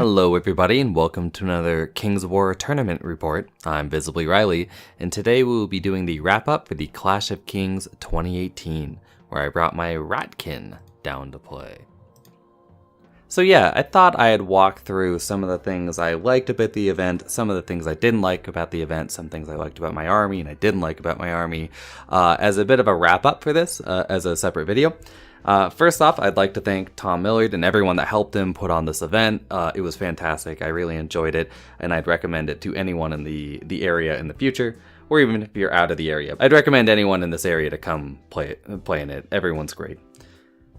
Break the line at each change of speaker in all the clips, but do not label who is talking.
Hello everybody and welcome to another King's War tournament report. I'm Visibly Riley, and today we will be doing the wrap-up for the Clash of Kings 2018, where I brought my Ratkin down to play. So yeah, I thought I'd walk through some of the things I liked about the event, some of the things I didn't like about the event, some things I liked about my army and I didn't like about my army, as a bit of a wrap-up for this, as a separate video. First off, I'd like to thank Tom Millard and everyone that helped him put on this event. It was fantastic. I really enjoyed it, and I'd recommend it to anyone in the area in the future, or even if you're out of the area. I'd recommend anyone in this area to come play in it. Everyone's great.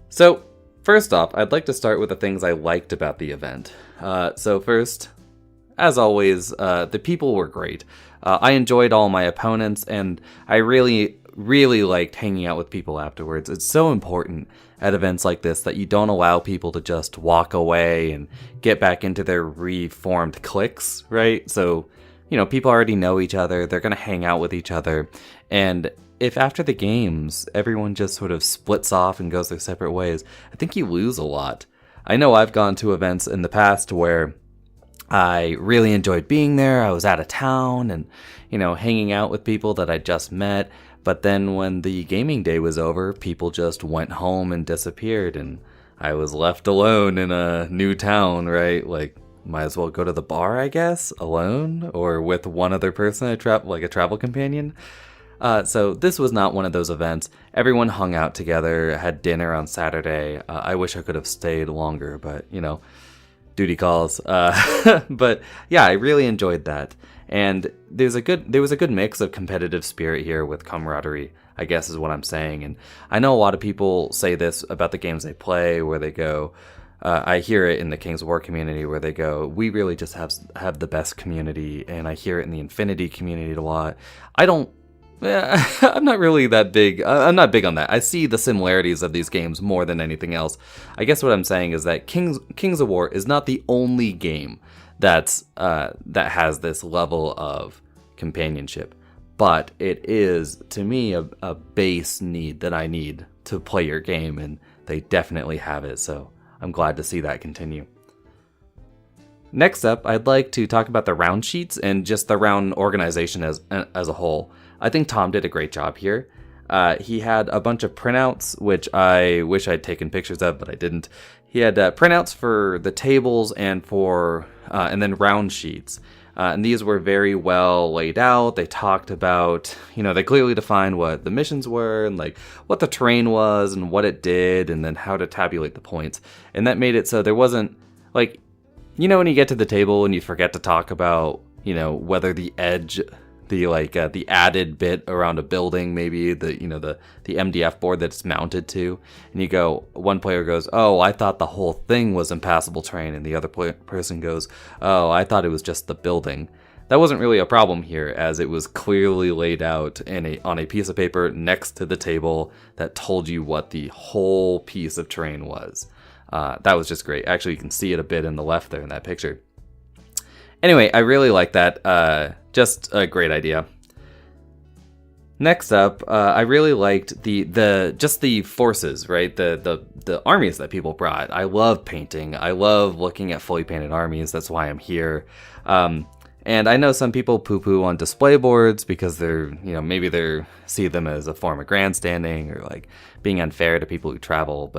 So, first off, I'd like to start with the things I liked about the event. So first, as always, the people were great. I enjoyed all my opponents, and I really liked hanging out with people afterwards. It's so important at events like this that you don't allow people to just walk away and get back into their reformed cliques, right? So, you know, people already know each other, they're going to hang out with each other, and if after the games everyone just sort of splits off and goes their separate ways, I think you lose a lot. I know I've gone to events in the past where I really enjoyed being there, I was out of town and, you know, hanging out with people that I just met, but then when the gaming day was over, people just went home and disappeared, and I was left alone in a new town, right? Like, might as well go to the bar, I guess, alone, or with one other person, like a travel companion. So this was not one of those events. Everyone hung out together, had dinner on Saturday. I wish I could have stayed longer, but, you know, duty calls. But yeah, I really enjoyed that. And there was a good mix of competitive spirit here with camaraderie, I guess is what I'm saying. And I know a lot of people say this about the games they play, where they go, I hear it in the King's War community where they go, we really just have the best community. And I hear it in the Infinity community a lot. I'm not really that big. I'm not big on that. I see the similarities of these games more than anything else. I guess what I'm saying is that Kings of War is not the only game that has this level of companionship, but it is, to me, a base need that I need to play your game, and they definitely have it, so I'm glad to see that continue. Next up, I'd like to talk about the round sheets and just the round organization as a whole. I think Tom did a great job here. He had a bunch of printouts, which I wish I'd taken pictures of, but I didn't. He had printouts for the tables and and then round sheets. And these were very well laid out. They talked about, you know, they clearly defined what the missions were and like what the terrain was and what it did and then how to tabulate the points. And that made it so there wasn't, like, you know, when you get to the table and you forget to talk about, you know, whether the edge, the added bit around a building, maybe the MDF board that it's mounted to, and you go, one player goes, oh, I thought the whole thing was impassable terrain, and the other person goes, oh, I thought it was just the building. That wasn't really a problem here, as it was clearly laid out on a piece of paper next to the table that told you what the whole piece of terrain was. That was just great. Actually, you can see it a bit in the left there in that picture. Anyway, I really like that. Just a great idea. Next up, I really liked the forces, right? The armies that people brought. I love painting. I love looking at fully painted armies. That's why I'm here. And I know some people poo-poo on display boards because maybe they see them as a form of grandstanding or like being unfair to people who travel.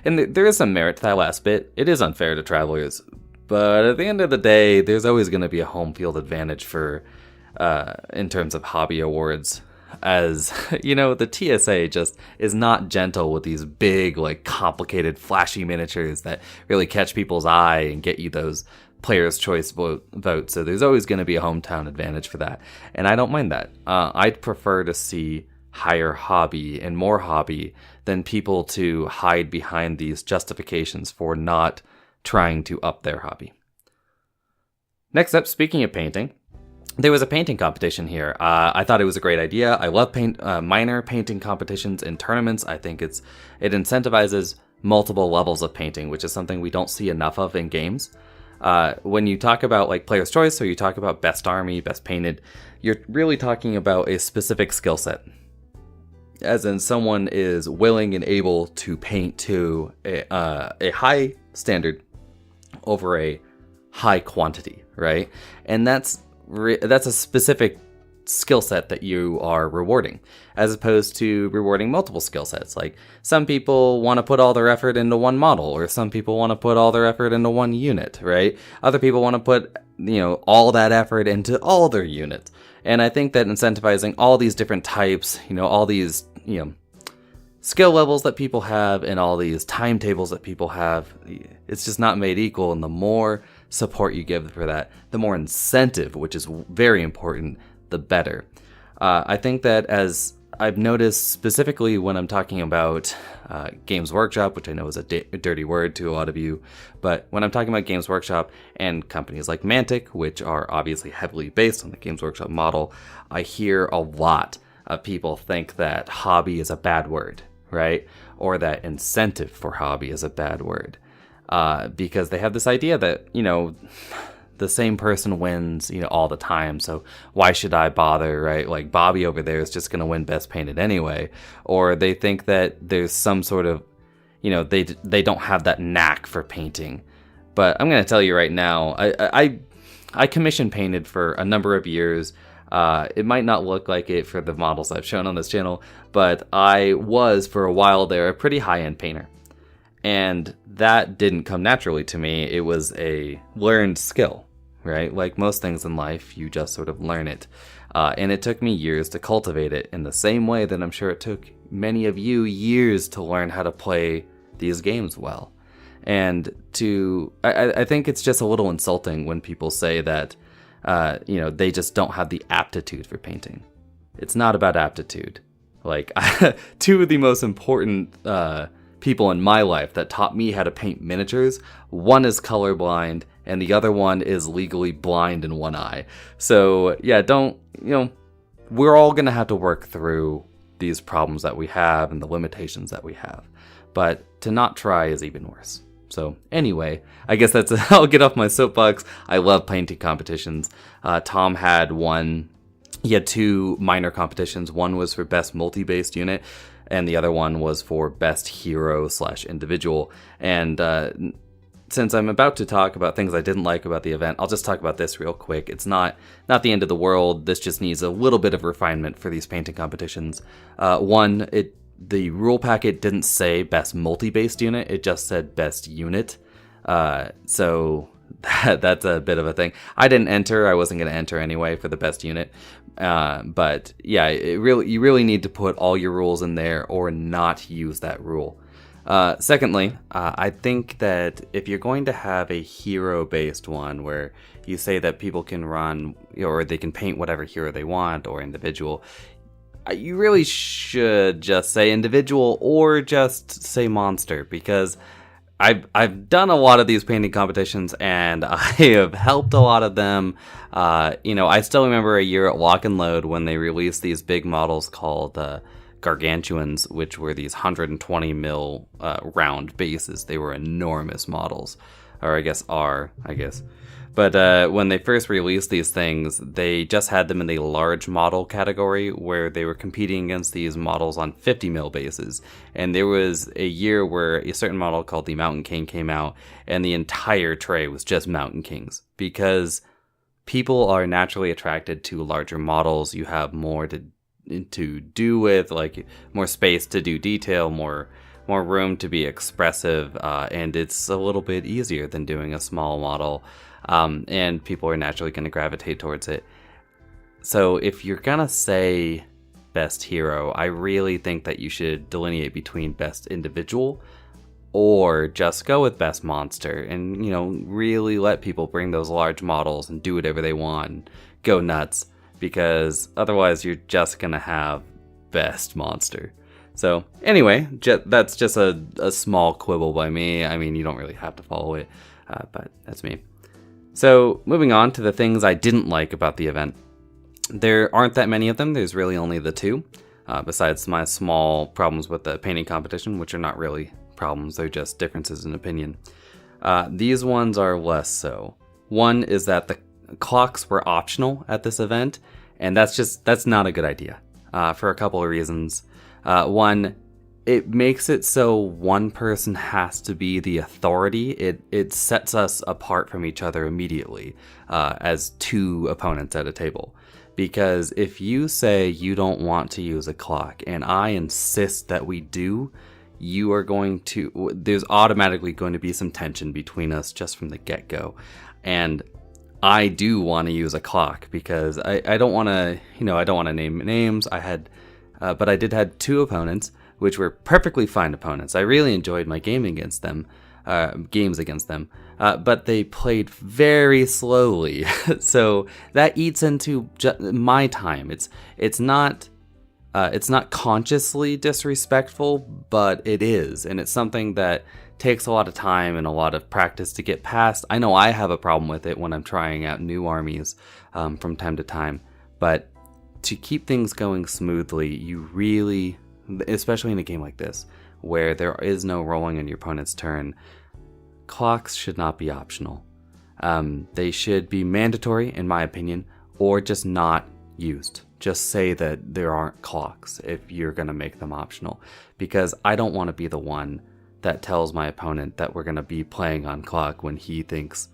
And there is some merit to that last bit. It is unfair to travelers. But at the end of the day, there's always going to be a home field advantage in terms of hobby awards. As, you know, the TSA just is not gentle with these big, like, complicated, flashy miniatures that really catch people's eye and get you those player's choice votes. So there's always going to be a hometown advantage for that. And I don't mind that. I'd prefer to see higher hobby and more hobby than people to hide behind these justifications for not trying to up their hobby. Next up, speaking of painting, there was a painting competition here. I thought it was a great idea. I love minor painting competitions in tournaments. I think it incentivizes multiple levels of painting, which is something we don't see enough of in games. When you talk about like player's choice, or you talk about best army, best painted, you're really talking about a specific skill set. As in, someone is willing and able to paint to a high standard over a high quantity, right? And that's a specific skill set that you are rewarding, as opposed to rewarding multiple skill sets. Like some people want to put all their effort into one model, or some people want to put all their effort into one unit, right? Other people want to put, all that effort into all their units. And I think that incentivizing all these different types, all these, skill levels that people have and all these timetables that people have, it's just not made equal. And the more support you give for that, the more incentive, which is very important, the better. I think that, as I've noticed specifically when I'm talking about Games Workshop, which I know is a dirty word to a lot of you, but when I'm talking about Games Workshop and companies like Mantic, which are obviously heavily based on the Games Workshop model, I hear a lot of people think that hobby is a bad word, right? Or that incentive for hobby is a bad word, because they have this idea that, the same person wins, all the time. So why should I bother, right? Like Bobby over there is just going to win best painted anyway. Or they think that there's some sort of, they don't have that knack for painting. But I'm going to tell you right now, I commission painted for a number of years. It might not look like it for the models I've shown on this channel, but I was for a while there a pretty high-end painter. And that didn't come naturally to me. It was a learned skill, right? Like most things in life, you just sort of learn it. And it took me years to cultivate it, in the same way that I'm sure it took many of you years to learn how to play these games well. And I think it's just a little insulting when people say that, they just don't have the aptitude for painting. It's not about aptitude. Like, two of the most important people in my life that taught me how to paint miniatures, one is colorblind and the other one is legally blind in one eye. So yeah, we're all gonna have to work through these problems that we have and the limitations that we have, but to not try is even worse. So anyway, I guess I'll get off my soapbox. I love painting competitions. Tom had he had two minor competitions. One was for best multi-based unit, and the other one was for best hero/individual. And since I'm about to talk about things I didn't like about the event, I'll just talk about this real quick. It's not the end of the world. This just needs a little bit of refinement for these painting competitions. The rule packet didn't say best multi-based unit, it just said best unit. So that's a bit of a thing. I didn't enter, I wasn't going to enter anyway for the best unit. But yeah, you really need to put all your rules in there or not use that rule. Secondly, I think that if you're going to have a hero-based one where you say that people can run, or they can paint whatever hero they want, or individual, you really should just say individual or just say monster, because I've done a lot of these painting competitions and I have helped a lot of them. I still remember a year at Lock and Load when they released these big models called Gargantuans, which were these 120 mil round bases. They were enormous models, or I guess. But when they first released these things, they just had them in the large model category where they were competing against these models on 50 mil bases. And there was a year where a certain model called the Mountain King came out, and the entire tray was just Mountain Kings, because people are naturally attracted to larger models. You have more to do with, like more space to do detail, more room to be expressive, and it's a little bit easier than doing a small model. And people are naturally going to gravitate towards it. So if you're going to say best hero, I really think that you should delineate between best individual or just go with best monster and, really let people bring those large models and do whatever they want and go nuts, because otherwise you're just going to have best monster. So anyway, that's just a small quibble by me. I mean, you don't really have to follow it, but that's me. So, moving on to the things I didn't like about the event. There aren't that many of them. There's really only the two, besides my small problems with the painting competition, which are not really problems, they're just differences in opinion. These ones are less so. One is that the clocks were optional at this event, and that's not a good idea, for a couple of reasons. One, it makes it so one person has to be the authority. It sets us apart from each other immediately as two opponents at a table. Because if you say you don't want to use a clock and I insist that we do, there's automatically going to be some tension between us just from the get-go. And I do want to use a clock because I don't want to, I don't want to name names. But I did have two opponents, which were perfectly fine opponents. I really enjoyed my games against them, but they played very slowly. So that eats into my time. It's not consciously disrespectful, but it is, and it's something that takes a lot of time and a lot of practice to get past. I know I have a problem with it when I'm trying out new armies from time to time, but to keep things going smoothly, you really, especially in a game like this, where there is no rolling on your opponent's turn, clocks should not be optional. They should be mandatory, in my opinion, or just not used. Just say that there aren't clocks if you're going to make them optional, because I don't want to be the one that tells my opponent that we're going to be playing on clock when he thinks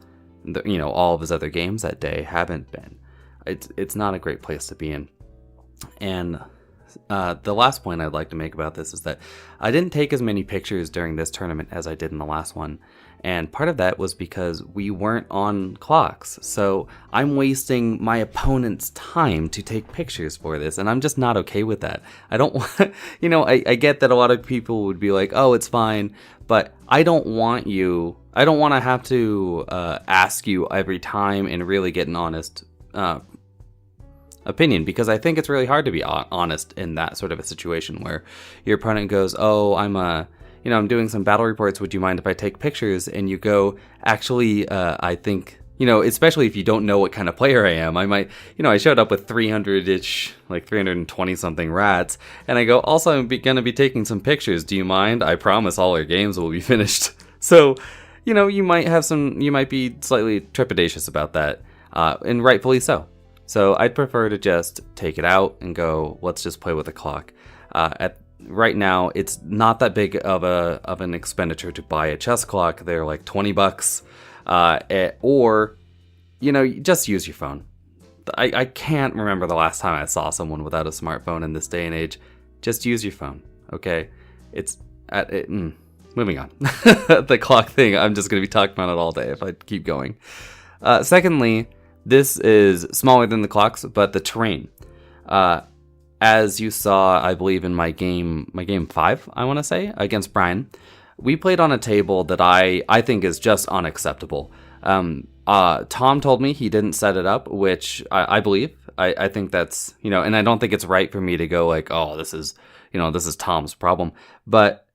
that, all of his other games that day haven't been. It's not a great place to be in. And the last point I'd like to make about this is that I didn't take as many pictures during this tournament as I did in the last one. And part of that was because we weren't on clocks. So I'm wasting my opponent's time to take pictures for this. And I'm just not okay with that. I don't want, I get that a lot of people would be like, oh, it's fine. But I don't want to have to ask you every time and really get an honest opinion, because I think it's really hard to be honest in that sort of a situation where your opponent goes, oh, I'm doing some battle reports, would you mind if I take pictures? And you go, actually, I think, especially if you don't know what kind of player I am, I might, I showed up with 300-ish, like 320 something rats, and I go, also, I'm gonna be taking some pictures, do you mind? I promise all our games will be finished. So, you might be slightly trepidatious about that, and rightfully so. So I'd prefer to just take it out and go, let's just play with the clock. Right now, it's not that big of an expenditure to buy a chess clock. They're like $20, or just use your phone. I can't remember the last time I saw someone without a smartphone in this day and age. Just use your phone, okay? Moving on. The clock thing, I'm just going to be talking about it all day if I keep going. Secondly, this is smaller than the clocks, but the terrain. As you saw, I believe in my game 5, I want to say, against Brian, we played on a table that I think is just unacceptable. Tom told me he didn't set it up, which I believe. I think that's, and I don't think it's right for me to go like, oh, this is Tom's problem. But,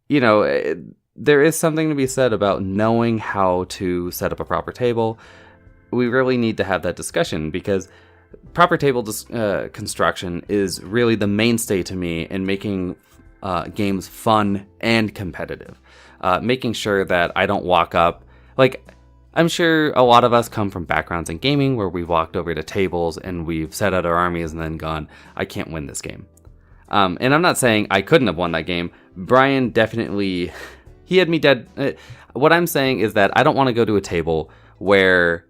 there is something to be said about knowing how to set up a proper table. We really need to have that discussion, because proper table construction is really the mainstay to me in making games fun and competitive. Making sure that I don't walk up, I'm sure a lot of us come from backgrounds in gaming where we've walked over to tables and we've set out our armies and then gone, I can't win this game. And I'm not saying I couldn't have won that game. Brian definitely, he had me dead. What I'm saying is that I don't want to go to a table where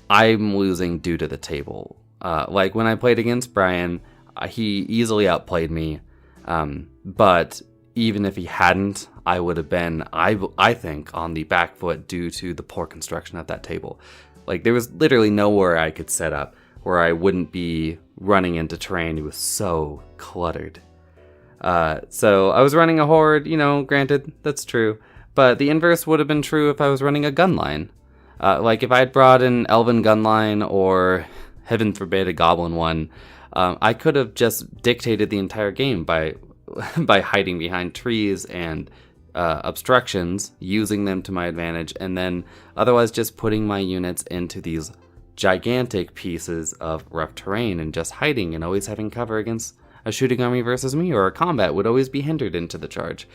I'm losing due to the table. Like when I played against Brian, he easily outplayed me. But even if he hadn't, I would have been, I think, on the back foot due to the poor construction of that table. There was literally nowhere I could set up where I wouldn't be running into terrain. It was so cluttered. So I was running a horde, granted, that's true. But the inverse would have been true if I was running a gun line. If I had brought an elven gun line or, heaven forbid, a goblin one, I could have just dictated the entire game by hiding behind trees and obstructions, using them to my advantage, and then otherwise just putting my units into these gigantic pieces of rough terrain and just hiding and always having cover against a shooting army versus me, or a combat would always be hindered into the charge.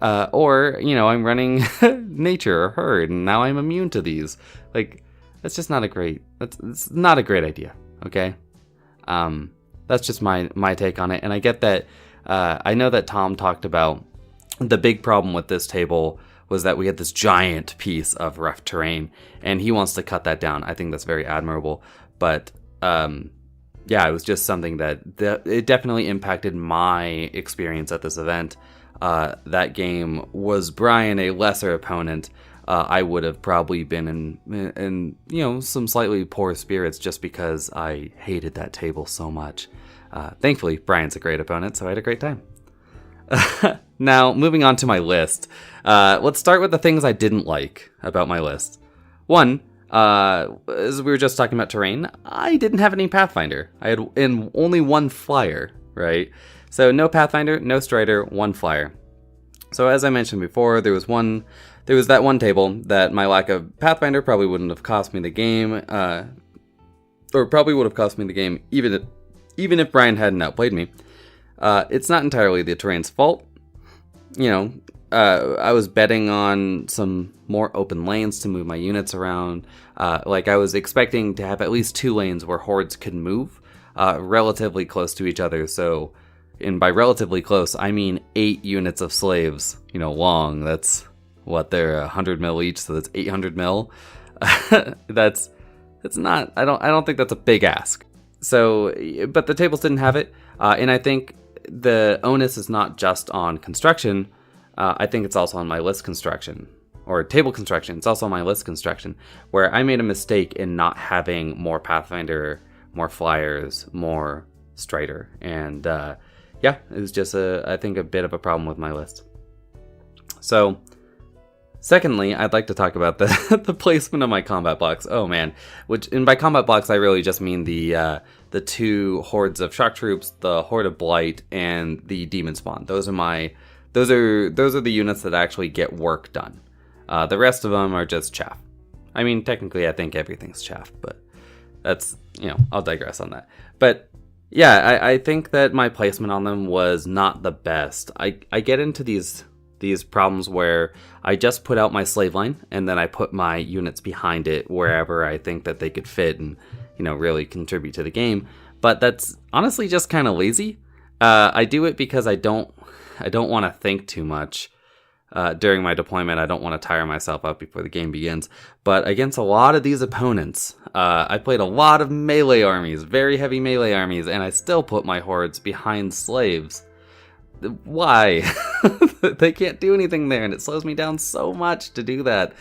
Or, I'm running nature or herd, and now I'm immune to these. That's just not it's not a great idea, okay? That's just my take on it, and I get that I know that Tom talked about the big problem with this table was that we had this giant piece of rough terrain, and he wants to cut that down. I think that's very admirable. But yeah, it was just something that it definitely impacted my experience at this event. That game was Brian, a lesser opponent. I would have probably been in some slightly poor spirits just because I hated that table so much. Thankfully, Brian's a great opponent, so I had a great time. Now, moving on to my list. Let's start with the things I didn't like about my list. One, as we were just talking about terrain, I didn't have any Pathfinder. I had only one flyer, right? So no Pathfinder, no Strider, one flyer. So as I mentioned before, there was that one table that my lack of Pathfinder probably wouldn't have cost me the game, or probably would have cost me the game even if Brian hadn't outplayed me. It's not entirely the terrain's fault. I was betting on some more open lanes to move my units around. I was expecting to have at least 2 lanes where hordes could move relatively close to each other. So, and by relatively close, I mean 8 units of slaves, long. That's what, they're 100 mil each, so that's 800 mil. That's not, I don't think that's a big ask. So, but the tables didn't have it, and I think the onus is not just on construction. I think it's also on my list construction, or table construction. It's also on my list construction, where I made a mistake in not having more Pathfinder, more flyers, more Strider, and yeah, it was just I think a bit of a problem with my list. So, secondly, I'd like to talk about the placement of my combat blocks. Oh man, and by combat blocks I really just mean the 2 hordes of shock troops, the horde of blight, and the demon spawn. Those are the units that actually get work done. The rest of them are just chaff. I mean, technically I think everything's chaff, but that's, I'll digress on that. But yeah, I think that my placement on them was not the best. I get into these problems where I just put out my slave line and then I put my units behind it wherever I think that they could fit and really contribute to the game. But that's honestly just kind of lazy. I do it because I don't want to think too much during my deployment. I don't want to tire myself out before the game begins. But against a lot of these opponents, I played a lot of melee armies, very heavy melee armies, and I still put my hordes behind slaves. Why? They can't do anything there, and it slows me down so much to do that.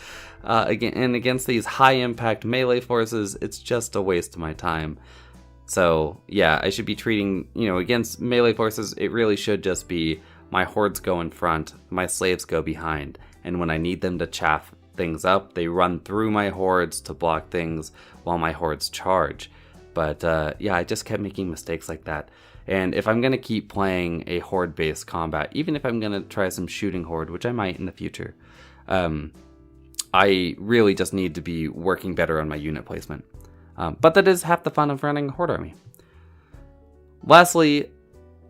And against these high-impact melee forces, it's just a waste of my time. So, yeah, I should be treating, against melee forces, it really should just be my hordes go in front, my slaves go behind, and when I need them to chaff things up, they run through my hordes to block things while my hordes charge. But, yeah, I just kept making mistakes like that. And if I'm going to keep playing a horde-based combat, even if I'm going to try some shooting horde, which I might in the future, I really just need to be working better on my unit placement. But that is half the fun of running a horde army. Lastly,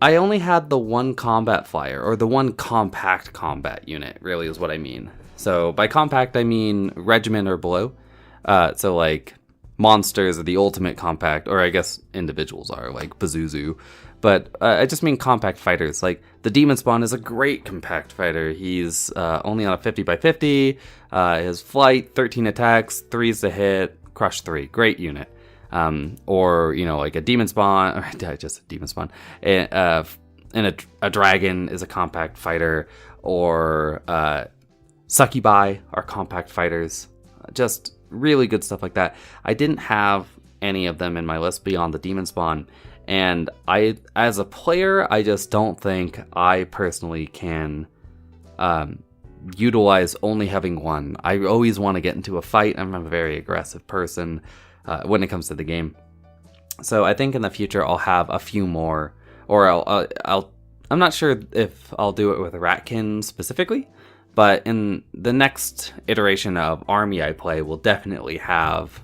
I only had the one combat flyer, or the one compact combat unit, really is what I mean. So by compact, I mean regiment or below. So like monsters are the ultimate compact, or I guess individuals are, like Pazuzu. But I just mean compact fighters. Like the Demon Spawn is a great compact fighter. He's only on a 50x50. His flight, 13 attacks, 3s to hit, crush 3. Great unit. Or, like a Demon Spawn, or just a Demon Spawn. And a Dragon is a compact fighter. Or Succubi are compact fighters. Just really good stuff like that. I didn't have any of them in my list beyond the Demon Spawn. And as a player, I just don't think I personally can utilize only having one. I always want to get into a fight. I'm a very aggressive person when it comes to the game. So I think in the future I'll have a few more, or I'm not sure if I'll do it with Ratkin specifically, but in the next iteration of army I play, we'll definitely have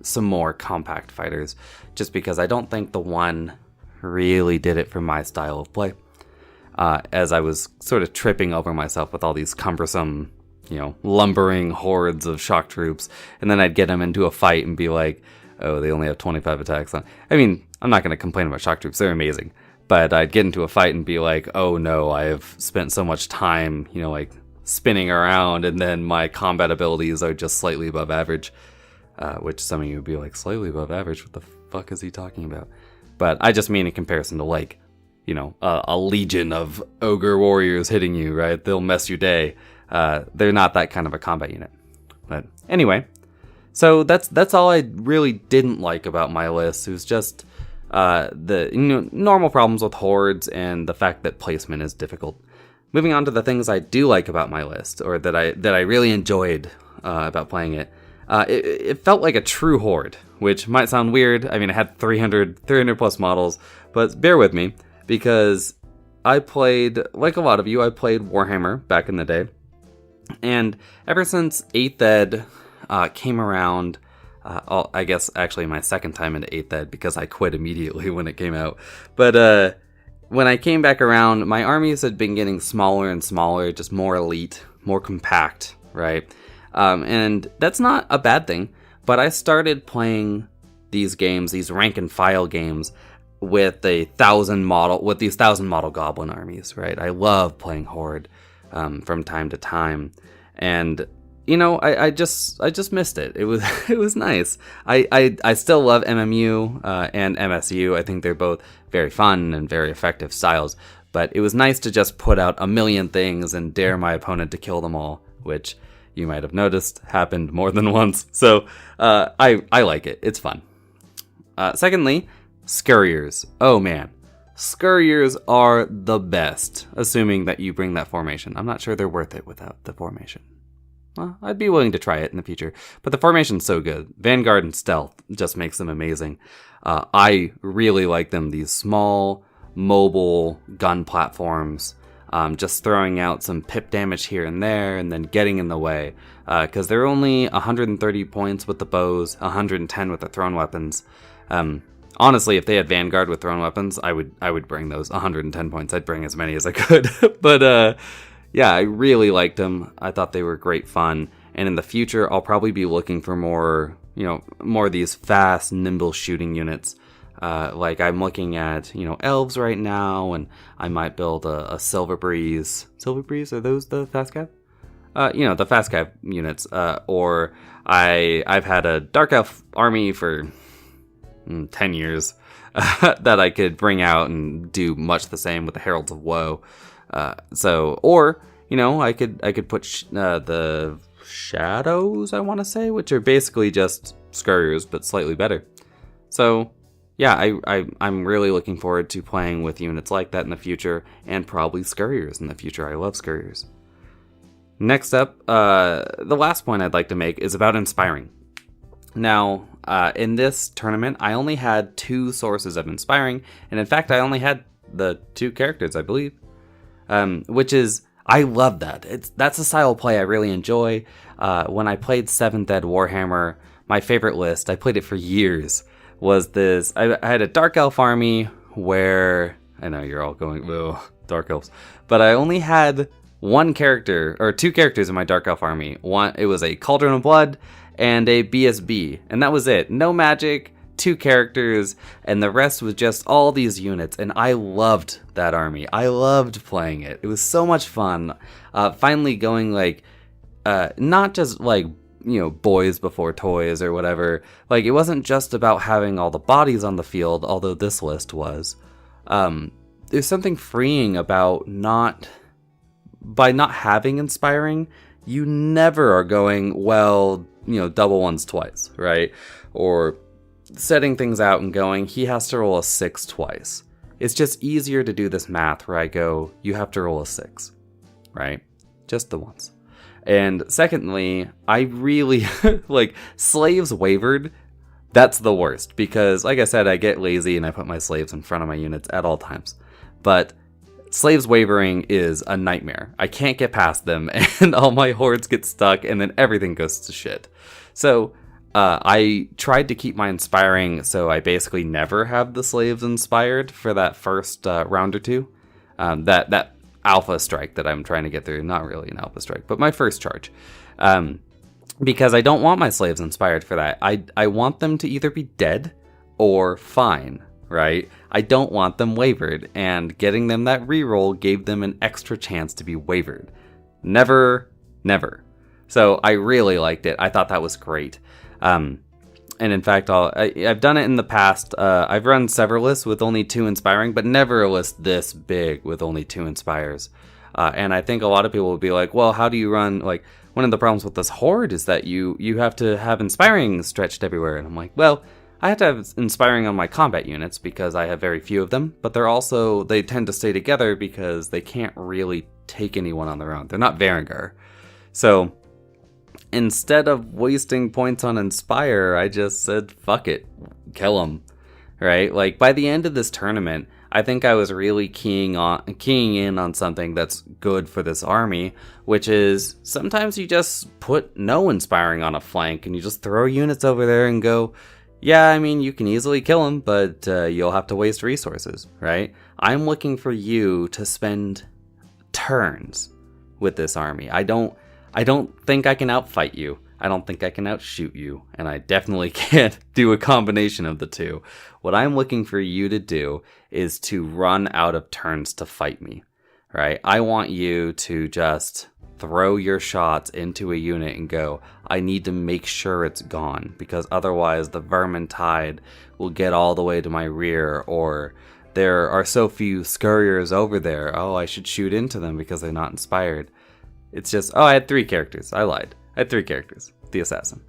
some more compact fighters, just because I don't think the one really did it for my style of play. As I was sort of tripping over myself with all these cumbersome, lumbering hordes of shock troops, and then I'd get them into a fight and be like, oh, they only have 25 attacks on. I mean, I'm not going to complain about shock troops, they're amazing.
But I'd get into a fight and be like, oh no, I have spent so much time, like spinning around, and then my combat abilities are just slightly above average. Which some of you would be like, slightly above average? What the fuck is he talking about? But I just mean in comparison to like, a legion of ogre warriors hitting you, right? They'll mess your day. They're not that kind of a combat unit. But anyway, so that's all I really didn't like about my list. It was just the normal problems with hordes and the fact that placement is difficult. Moving on to the things I do like about my list, or that I really enjoyed about playing it. It felt like a true horde, which might sound weird. I mean, I had 300 plus models, but bear with me, because I played, like a lot of you, I played Warhammer back in the day. And ever since 8th ed came around, I guess actually my second time into 8th ed, because I quit immediately when it came out. But when I came back around, my armies had been getting smaller and smaller, just more elite, more compact, right? And that's not a bad thing, but I started playing these games, these rank and file games, with these 1,000 model goblin armies, right? I love playing Horde from time to time, and I just missed it. It was nice. I still love MMU and MSU. I think they're both very fun and very effective styles, but it was nice to just put out a million things and dare my opponent to kill them all, which you might have noticed happened more than once. So I like it. It's fun. Secondly, Scurriers. Oh man, Scurriers are the best, assuming that you bring that formation. I'm not sure they're worth it without the formation. Well, I'd be willing to try it in the future, but the formation's so good. Vanguard and Stealth just makes them amazing. I really like them, these small, mobile gun platforms, just throwing out some pip damage here and there, and then getting in the way, because they're only 130 points with the bows, 110 with the thrown weapons. Honestly, if they had Vanguard with thrown weapons, I would bring those 110 points. I'd bring as many as I could. But yeah, I really liked them. I thought they were great fun. And in the future, I'll probably be looking for more of these fast, nimble shooting units. Like I'm looking at, elves right now, and I might build a Silver Breeze. Silver Breeze, are those the fast cav? The fast cav units. Or I've had a Dark Elf army for 10 years that I could bring out and do much the same with the Heralds of Woe. I could put the Shadows, I want to say, which are basically just Scurriers, but slightly better. So yeah, I'm really looking forward to playing with units like that in the future, and probably Scurriers in the future. I love Scurriers. Next up, the last point I'd like to make is about inspiring. Now, in this tournament, I only had 2 sources of inspiring, and in fact, I only had the 2 characters, I believe, which is, I love that. That's a style of play I really enjoy. When I played 7th Ed Warhammer, my favorite list, I played it for years, was this. I had a Dark Elf army where, I know you're all going, ugh, Dark Elves, but I only had 1 character, or 2 characters in my Dark Elf army. It was a Cauldron of Blood and a BSB, and that was it. No magic, 2 characters, and the rest was just all these units, and I loved that army. I loved playing it. It was so much fun. Finally going not just boys before toys or whatever. Like, it wasn't just about having all the bodies on the field, although this list was. There's something freeing about by not having inspiring, you never are going, double ones twice, right? Or setting things out and going, he has to roll a 6 twice. It's just easier to do this math where I go, you have to roll a 6, right? Just the once. And secondly, I really, slaves wavered, that's the worst. Because, like I said, I get lazy and I put my slaves in front of my units at all times. But slaves wavering is a nightmare. I can't get past them, and all my hordes get stuck, and then everything goes to shit. So I tried to keep my inspiring, so I basically never have the slaves inspired for that first round or two. That alpha strike that I'm trying to get through, not really an alpha strike, but my first charge. Because I don't want my slaves inspired for that. I want them to either be dead or fine. right? I don't want them wavered, and getting them that reroll gave them an extra chance to be wavered. Never. So I really liked it. I thought that was great. And in fact, I've done it in the past. I've run several lists with only 2 inspiring, but never a list this big with only 2 inspires. And I think a lot of people will be like, well, how do you run, like, one of the problems with this Horde is that you have to have inspiring stretched everywhere. And I'm like, well, I have to have inspiring on my combat units because I have very few of them, but they tend to stay together because they can't really take anyone on their own. They're not Varangar. So instead of wasting points on inspire, I just said, fuck it, kill them, right? Like, by the end of this tournament, I think I was really keying in on something that's good for this army, which is sometimes you just put no inspiring on a flank and you just throw units over there and go, yeah, I mean, you can easily kill them, but you'll have to waste resources, right? I'm looking for you to spend turns with this army. I don't think I can outfight you. I don't think I can outshoot you, and I definitely can't do a combination of the two. What I'm looking for you to do is to run out of turns to fight me, right? I want you to just throw your shots into a unit and go, I need to make sure it's gone, because otherwise the Vermintide will get all the way to my rear, or there are so few scurriers over there, oh, I should shoot into them because they're not inspired. It's just, oh, I had 3 characters. I lied. I had 3 characters. The assassin.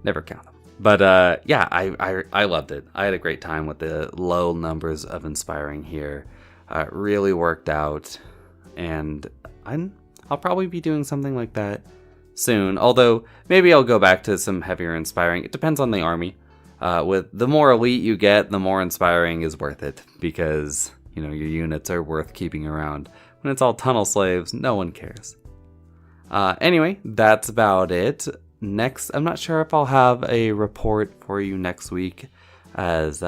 Never count them. But yeah, I loved it. I had a great time with the low numbers of inspiring here. It really worked out, and I'll probably be doing something like that soon. Although maybe I'll go back to some heavier inspiring. It depends on the army. With the more elite you get, the more inspiring is worth it, because your units are worth keeping around. When it's all tunnel slaves, no one cares. Anyway, that's about it. Next, I'm not sure if I'll have a report for you next week, as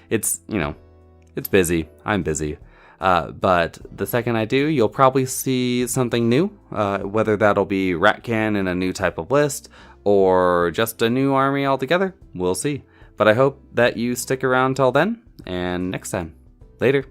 it's busy. I'm busy. But the second I do, you'll probably see something new, whether that'll be Ratcan in a new type of list, or just a new army altogether. We'll see. But I hope that you stick around till then, and next time. Later.